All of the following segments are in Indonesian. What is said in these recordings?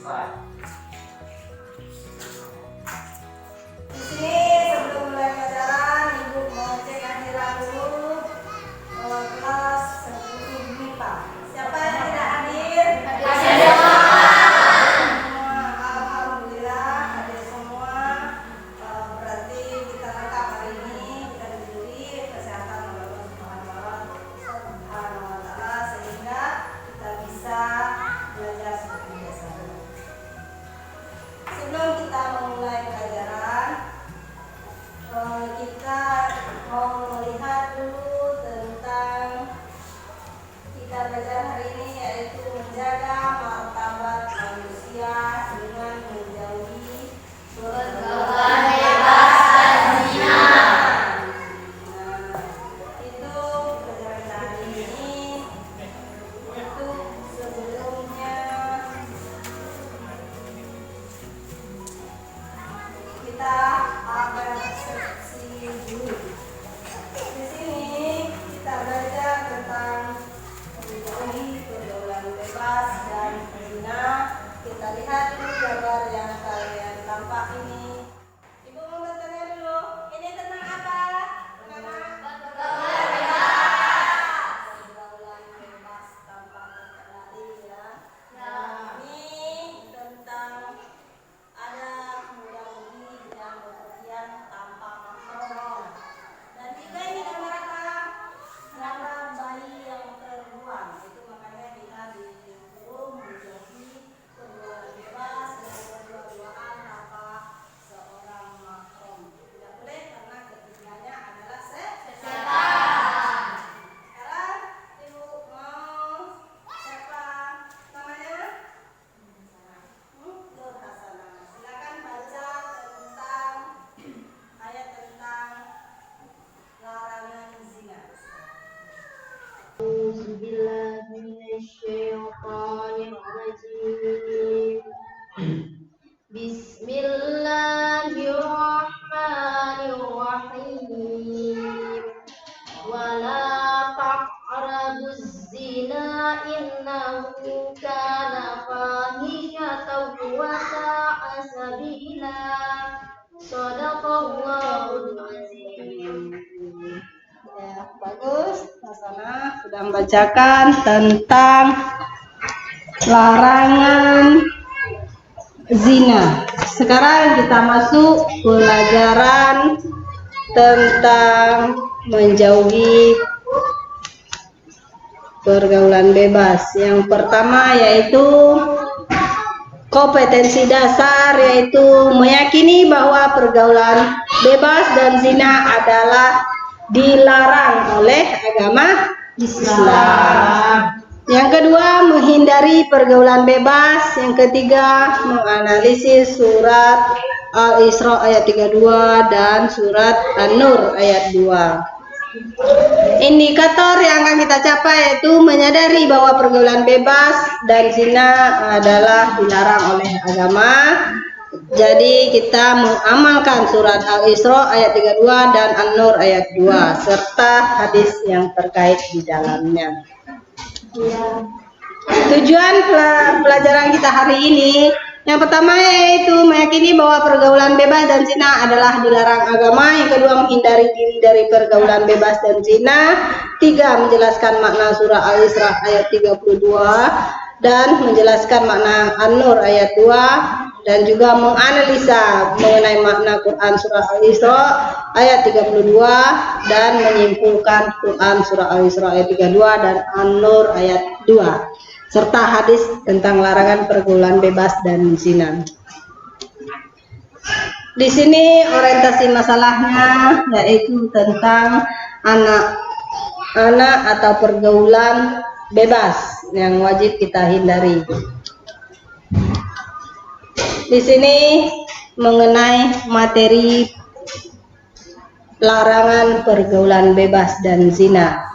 Di sini sebelum mulai pelajaran, Ibu mau cek hadiran dulu kelas 10 MIPA. Siapa yang tidak hadir? Alhamdulillah hadir semua. Berarti kita lengkap hari ini. Kita diberi kesehatan oleh Allah Subhanahu wa Ta'ala sehingga kita bisa belajar seperti biasa. Sebelum kita memulai pelajaran, kita mau melihat dulu tentang kita belajar hari ini, yaitu menjaga martabat manusia dengan menjauhi pergaulan bebas dan zina. Itu pelajaran kita hari ini. Itu sebelumnya kita akan seksi dulu. Di sini kita belajar tentang menjauhi pergaulan bebas dan zina. Kita lihat dulu gambar yang kalian tampak ini. Ibu mau bertanya dulu, ini tentang apa? Pergaulan bebas tanpa terkendali ya. Ini tentang ada muda-mudi yang bepergian tanpa mahram. Dan juga ini gambar apa? Gambar bayi yang terbuang. Itu makanya kita disuruh menjauhi pergaulan bebas dan berdua-duaan tanpa seorang mahram. Tidak boleh karena ketiganya adalah setan. Sekarang Ibu mau siapa namanya? Nur Hasanah. Silakan baca tentang ayat tentang larangan zina. Auzubillahi minasyaitonirrajim. Bismillahirrahmanirrahim. Wala taqrabuz zina innahu kana fahishatan wa sa'a sabila. Shadaqallahul azim. Ya, bagus. Hasanah sudah membacakan tentang larangan zina. Sekarang kita masuk pelajaran tentang menjauhi pergaulan bebas. Yang pertama yaitu kompetensi dasar, yaitu meyakini bahwa pergaulan bebas dan zina adalah dilarang oleh agama Islam. Yang kedua, menghindari pergaulan bebas. Yang ketiga, menganalisis surat Al-Isra ayat 32 dan surat An-Nur ayat 2. Indikator yang akan kita capai yaitu menyadari bahwa pergaulan bebas dan zina adalah dilarang oleh agama. Jadi kita mengamalkan surat Al-Isra ayat 32 dan An-Nur ayat 2 serta hadis yang terkait di dalamnya. Tujuan pelajaran kita hari ini yang pertama yaitu meyakini bahwa pergaulan bebas dan zina adalah dilarang agama. Yang kedua, menghindari diri dari pergaulan bebas dan zina. Tiga, menjelaskan makna surah Al-Isra ayat 32 dan menjelaskan makna An-Nur ayat 2 dan juga menganalisa mengenai makna Quran surah Al-Isra ayat 32 dan menyimpulkan Quran surah Al-Isra ayat 32 dan An-Nur ayat 2 serta hadis tentang larangan pergaulan bebas dan zina. Di sini orientasi masalahnya yaitu tentang anak atau pergaulan bebas yang wajib kita hindari. Di sini mengenai materi larangan pergaulan bebas dan zina.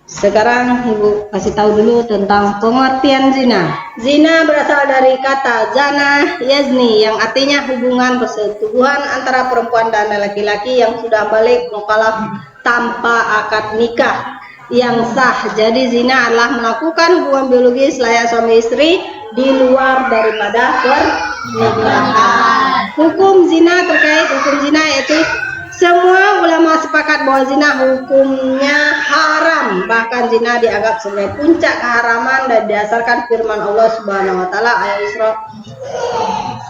Sekarang Ibu kasih tahu dulu tentang pengertian zina. Zina berasal dari kata zana yazni yang artinya hubungan persetubuhan antara perempuan dan laki-laki yang sudah balik mukallaf tanpa akad nikah. yang sah. Jadi zina adalah melakukan hubungan biologis layak suami istri di luar daripada pernikahan. Hukum zina terkait hukum zina yaitu semua ulama sepakat bahwa zina hukumnya haram. Bahkan zina dianggap sebagai puncak keharaman dan didasarkan firman Allah Subhanahu wa taala ayat Isra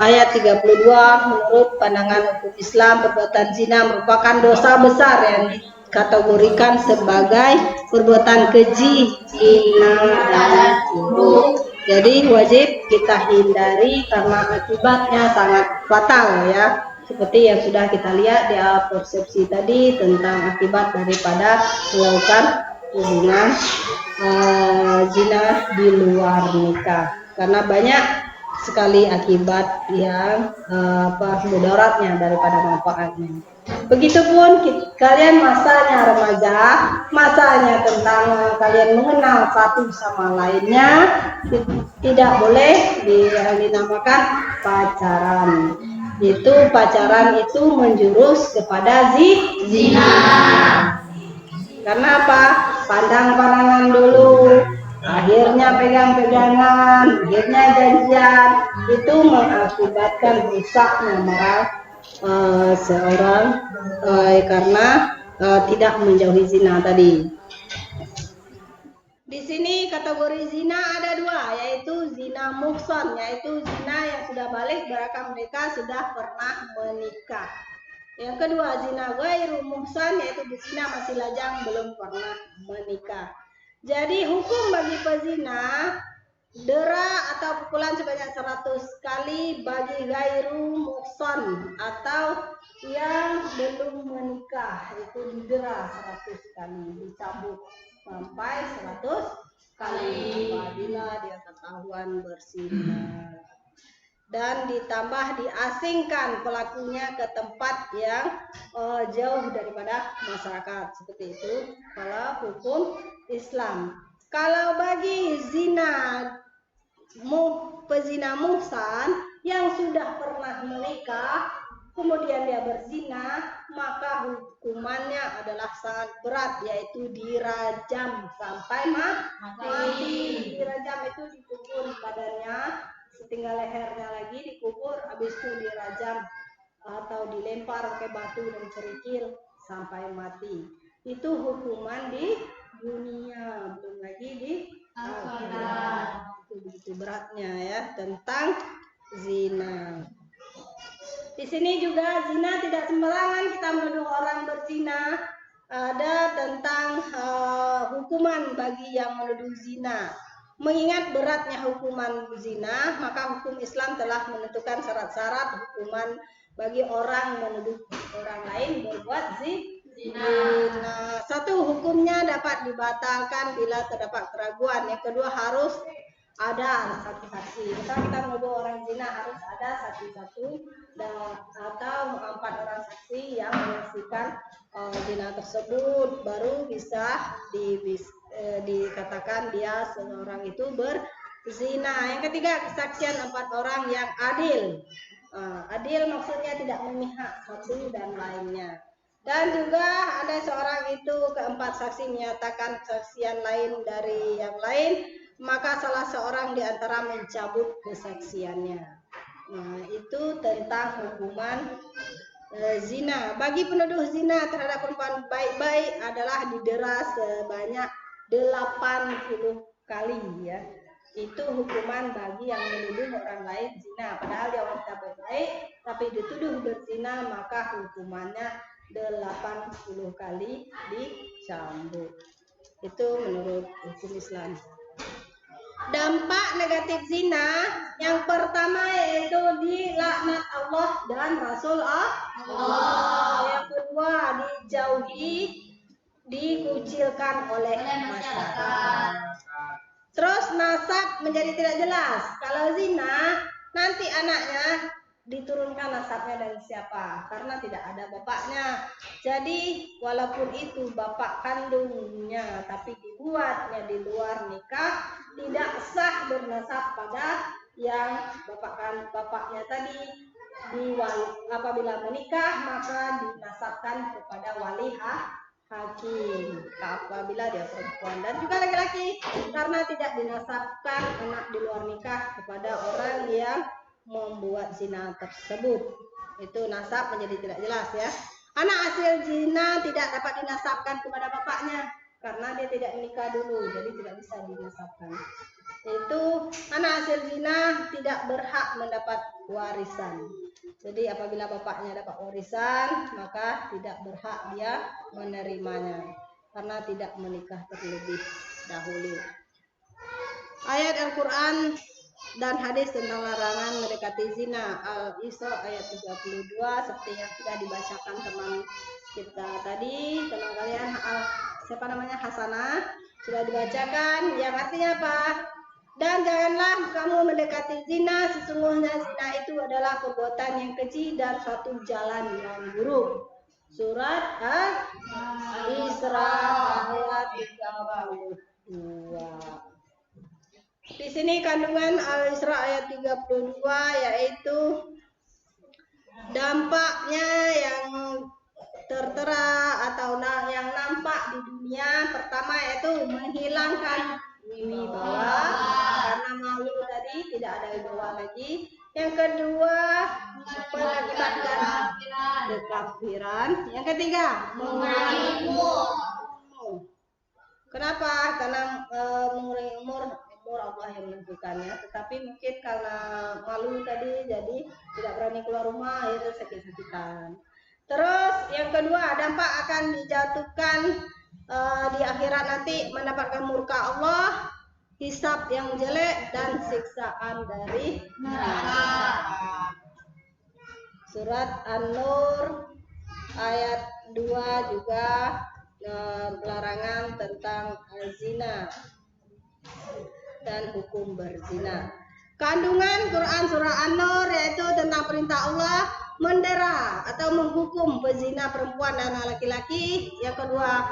ayat 32. Menurut pandangan hukum Islam, perbuatan zina merupakan dosa besar yang dikategorikan sebagai perbuatan keji, zina dan buruk. Jadi wajib kita hindari karena akibatnya sangat fatal ya. Seperti yang sudah kita lihat di persepsi tadi tentang akibat daripada melakukan hubungan zina di luar nikah. Karena banyak sekali akibat yang mudaratnya daripada manfaatnya. Begitupun kalian masanya remaja, masanya tentang kalian mengenal satu sama lainnya, tidak boleh dinamakan pacaran. Itu pacaran itu menjurus kepada zina. Karena apa? Pandang-pandangan dulu, akhirnya pegang-pegangan, akhirnya janjian, itu mengakibatkan rusaknya moral seorang karena tidak menjauhi zina tadi. Di sini kategori zina ada dua, yaitu zina muhsan, yaitu zina yang sudah balik berarti mereka sudah pernah menikah. Yang kedua zina ghairu muhsan, yaitu zina masih lajang belum pernah menikah. Jadi hukum bagi pezina dera atau pukulan sebanyak 100 kali bagi ghairu muhsan atau yang belum menikah, itu didera 100 kali, dicambuk sampai 100 kali apabila dia ketahuan berzina. Dan ditambah diasingkan pelakunya ke tempat yang jauh daripada masyarakat. Seperti itu kalau hukum Islam. Kalau bagi pezina muhsan yang sudah pernah menikah kemudian dia berzina, maka hukumannya adalah sangat berat, yaitu dirajam sampai mati. Dirajam itu dikubur badannya, setinggal lehernya lagi dikubur, habis itu dirajam atau dilempar pakai batu dan kerikil sampai mati. Itu hukuman di dunia, belum lagi di akhirat. Itu begitu beratnya ya tentang zina. Di sini juga zina tidak sembarangan kita menuduh orang berzina. Ada tentang hukuman bagi yang menuduh zina. Mengingat beratnya hukuman zina, maka hukum Islam telah menentukan syarat-syarat hukuman bagi orang menuduh orang lain berbuat zina. Satu, hukumnya dapat dibatalkan bila terdapat keraguan. Yang kedua, harus ada saksi-saksi. Misalnya kita menuduh orang zina, harus ada saksi-saksi atau 4 orang saksi yang menyaksikan zina tersebut, baru bisa dikatakan dia seorang itu berzina. Yang ketiga, kesaksian 4 orang yang adil. Adil maksudnya tidak memihak satu dan lainnya. Dan juga ada seorang itu keempat saksi menyatakan kesaksian lain dari yang lain, maka salah seorang di antara mencabut kesaksiannya. Nah, itu tentang hukuman zina. Bagi penuduh zina terhadap perempuan baik-baik adalah didera sebanyak 80 kali ya. Itu hukuman bagi yang menuduh orang lain zina. Padahal dia wanita baik-baik, tapi dituduh berzina, maka hukumannya 80 kali dicambuk. Itu menurut hukum Islam. Dampak negatif zina yang pertama yaitu dilaknat Allah dan Rasul Allah. Yang kedua, dijauhi, dikucilkan oleh masyarakat. Terus nasab menjadi tidak jelas. Kalau zina, nanti anaknya diturunkan nasabnya dari siapa? Karena tidak ada bapaknya. Jadi walaupun itu bapak kandungnya, tapi dibuatnya di luar nikah, tidak sah bernasab pada yang bapaknya tadi. Apabila menikah maka dinasabkan kepada wali hakim apabila dia perempuan, dan juga laki-laki karena tidak dinasabkan anak di luar nikah kepada orang yang membuat zina tersebut. Itu nasab menjadi tidak jelas ya. Anak hasil zina tidak dapat dinasabkan kepada bapaknya karena dia tidak menikah dulu, jadi tidak bisa dinasabkan. Itu anak hasil zina tidak berhak mendapat warisan. Jadi apabila bapaknya dapat warisan, maka tidak berhak dia menerimanya karena tidak menikah terlebih dahulu. Ayat Al-Quran dan hadis tentang larangan mendekati zina, Al-Isra ayat 32 seperti yang sudah dibacakan teman kita tadi, teman kalian Hasanah sudah dibacakan, yang artinya apa? Dan janganlah kamu mendekati zina, sesungguhnya zina itu adalah perbuatan yang keji dan suatu jalan yang buruk. Surat Al-Isra ayat 32. Di sini kandungan Al-Isra ayat 32 yaitu dampaknya yang tertera atau yang nampak di dunia. Pertama yaitu menghilangkan wibawa karena malu tadi, tidak ada wibawa lagi. Yang kedua mengakibatkan kekafiran. Yang ketiga mengurangi umur. Kenapa? Karena mengurangi umur Allah yang menentukannya, tetapi mungkin karena malu tadi jadi tidak berani keluar rumah, itu sakit-sakitan. Terus yang kedua, dampak akan dijatuhkan di akhirat nanti mendapatkan murka Allah, hisab yang jelek dan siksaan dari neraka. Surat An-Nur ayat 2 juga larangan tentang zina dan hukum berzina. Kandungan Quran surah An-Nur yaitu tentang perintah Allah mendera atau menghukum pezina perempuan dan laki-laki. Yang kedua,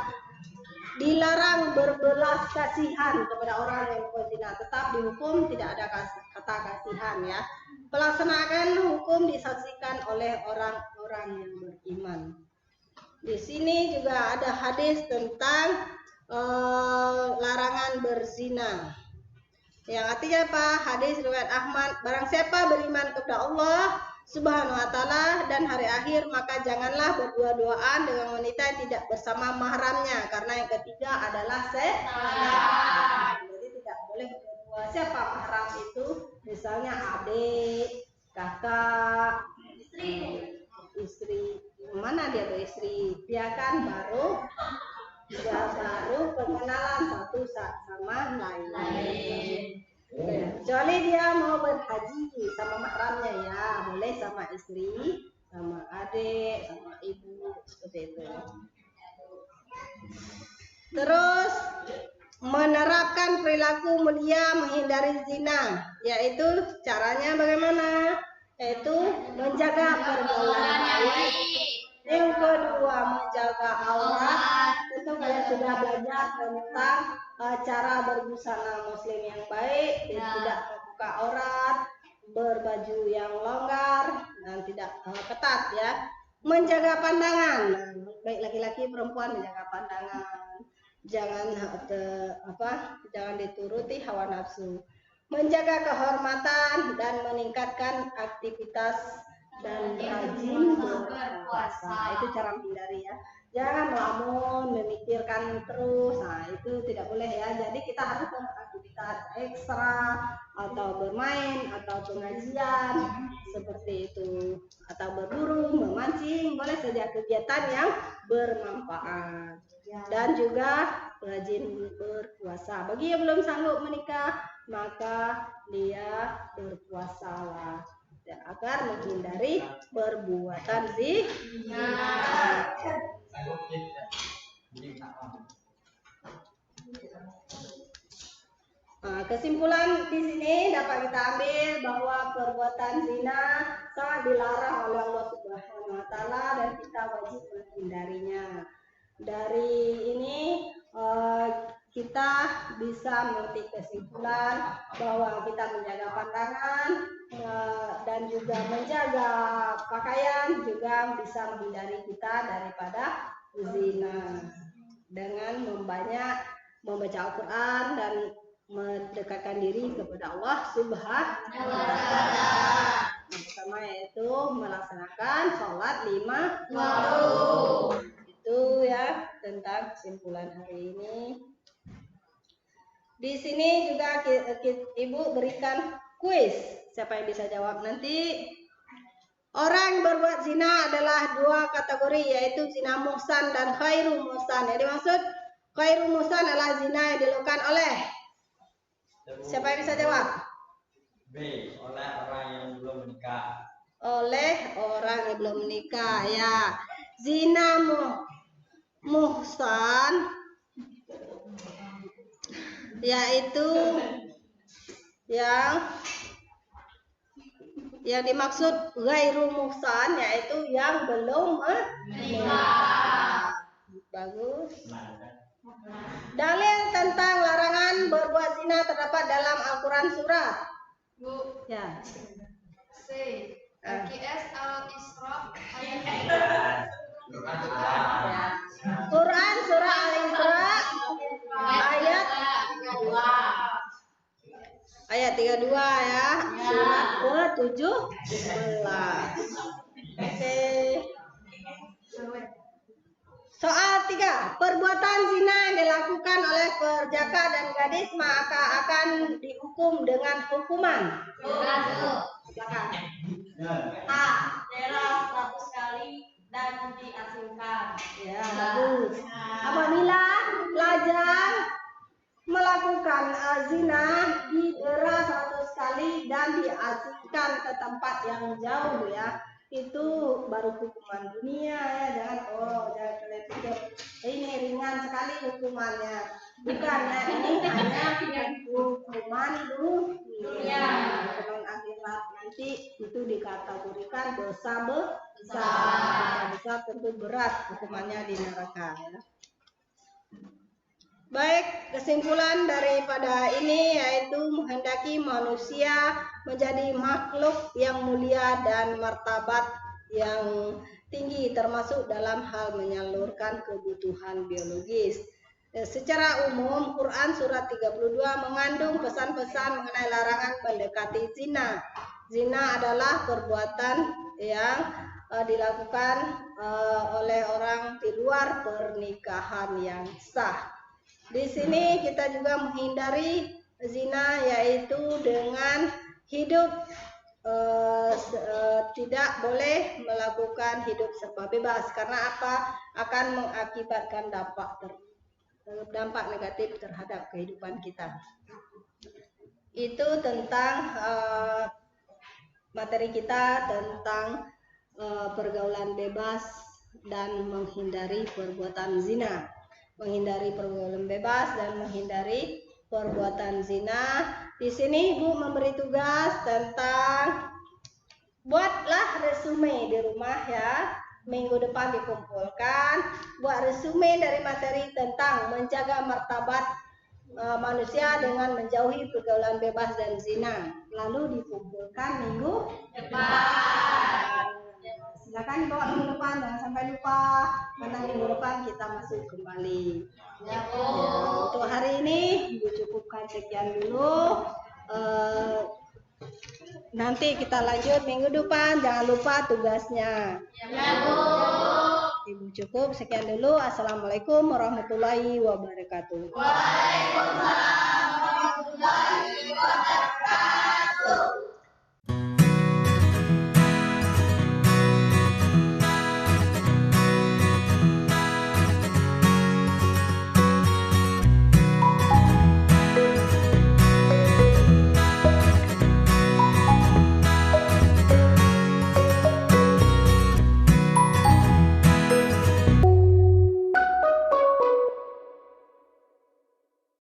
dilarang berbelas kasihan kepada orang yang berzina, tetap dihukum, tidak ada kata kasihan ya. Pelaksanaan hukum disaksikan oleh orang-orang yang beriman. Di sini juga ada hadis tentang larangan berzina. Yang artinya apa? Hadis riwayat Ahmad, barang siapa beriman kepada Allah Subhanahu wa taala dan hari akhir, maka janganlah berdua-duaan dengan wanita yang tidak bersama mahramnya, karena yang ketiga adalah setan. Jadi tidak boleh berdua. Siapa mahram itu? Misalnya adik, kakak, istri. Mana dia beristri? Dia kan baru pengenalan satu sama lain. Kecuali dia mau berhaji sama mahramnya ya, boleh sama istri, sama adik, sama ibu, seperti itu. Terus menerapkan perilaku mulia menghindari zina, yaitu caranya bagaimana? Yaitu menjaga pergaulan baik. Yang kedua, menjaga aurat. Tentu kalian sudah belajar tentang cara berbusana muslim yang baik, tidak membuka aurat, berbaju yang longgar dan tidak ketat ya. Menjaga pandangan, baik laki-laki perempuan menjaga pandangan. Jangan jangan dituruti hawa nafsu. Menjaga kehormatan dan meningkatkan aktivitas dan rajin berpuasa. Itu cara menghindari ya. Jangan melamun, memikirkan terus. Nah, itu tidak boleh ya. Jadi kita harus beraktivitas ekstra atau bermain atau pengajian seperti itu, atau berburu, memancing, boleh saja kegiatan yang bermanfaat. Dan juga rajin berpuasa. Bagi yang belum sanggup menikah, maka dia berpuasalah agar menghindari perbuatan zina. Kesimpulan di sini dapat kita ambil bahwa perbuatan zina sangat dilarang oleh Allah Subhanahu wa taala dan kita wajib menghindarinya. Dari ini kita bisa memetik kesimpulan bahwa kita menjaga pandangan dan juga menjaga pakaian juga bisa menghindari kita daripada zina. dengan membaca Al-Quran dan mendekatkan diri kepada Allah Subhanahu wa Ta'ala. Yang pertama yaitu melaksanakan sholat 5 waktu. Itu ya tentang kesimpulan hari ini. Di sini juga Ibu berikan kuis. Siapa yang bisa jawab nanti? Orang berbuat zina adalah 2 kategori, yaitu zina muhsan dan khairu muhsan. Yang dimaksud khairu muhsan adalah zina yang dilakukan oleh, siapa yang bisa jawab? B. Oleh orang yang belum menikah. Oleh orang yang belum menikah, ya. Zina muhsan yaitu yang dimaksud ghairu muhsan yaitu yang belum menikah. Bagus. Dalil tentang larangan berbuat zina terdapat dalam Al-Quran surat. Bu. Ya. C. QS Al-Isra ayat Quran surah Al-Isra ayat 32 ya. Surat ke-17. Oke. Soal 3. Perbuatan zina yang dilakukan oleh perjaka dan gadis maka akan dihukum dengan hukuman. Silakan. A. Teras 100 kali dan diasingkan. Ya, bagus. Apabila lajang melakukan zina didera 100 kali dan diasingkan ke tempat yang jauh ya. Itu baru hukuman dunia ya, jangan kalian pikir ini ringan sekali hukumannya. Bukan ya, ini hanya hukuman dunia. Kalau akhirat nanti itu dikategorikan dosa besar tentu berat hukumannya di neraka ya. Baik, kesimpulan daripada ini yaitu menghendaki manusia menjadi makhluk yang mulia dan martabat yang tinggi termasuk dalam hal menyalurkan kebutuhan biologis. Secara umum, Quran surat 32 mengandung pesan-pesan mengenai larangan mendekati zina. Zina adalah perbuatan yang dilakukan oleh orang di luar pernikahan yang sah. Di sini kita juga menghindari zina yaitu dengan hidup tidak boleh melakukan hidup serba bebas karena apa? Akan mengakibatkan dampak negatif terhadap kehidupan kita. Itu tentang materi kita tentang pergaulan bebas dan menghindari perbuatan zina. Menghindari pergaulan bebas dan menghindari perbuatan zina. Di sini Ibu memberi tugas tentang buatlah resume di rumah ya. Minggu depan dikumpulkan, buat resume dari materi tentang menjaga martabat manusia dengan menjauhi pergaulan bebas dan zina. Lalu dikumpulkan minggu depan. Silakan dibawa minggu depan, jangan sampai lupa karena minggu depan kita masuk kembali. Ya, untuk hari ini Ibu cukupkan sekian dulu. Nanti kita lanjut minggu depan, jangan lupa tugasnya. Ya, Bu. Ibu cukup sekian dulu. Assalamualaikum warahmatullahi wabarakatuh. Waalaikumsalam.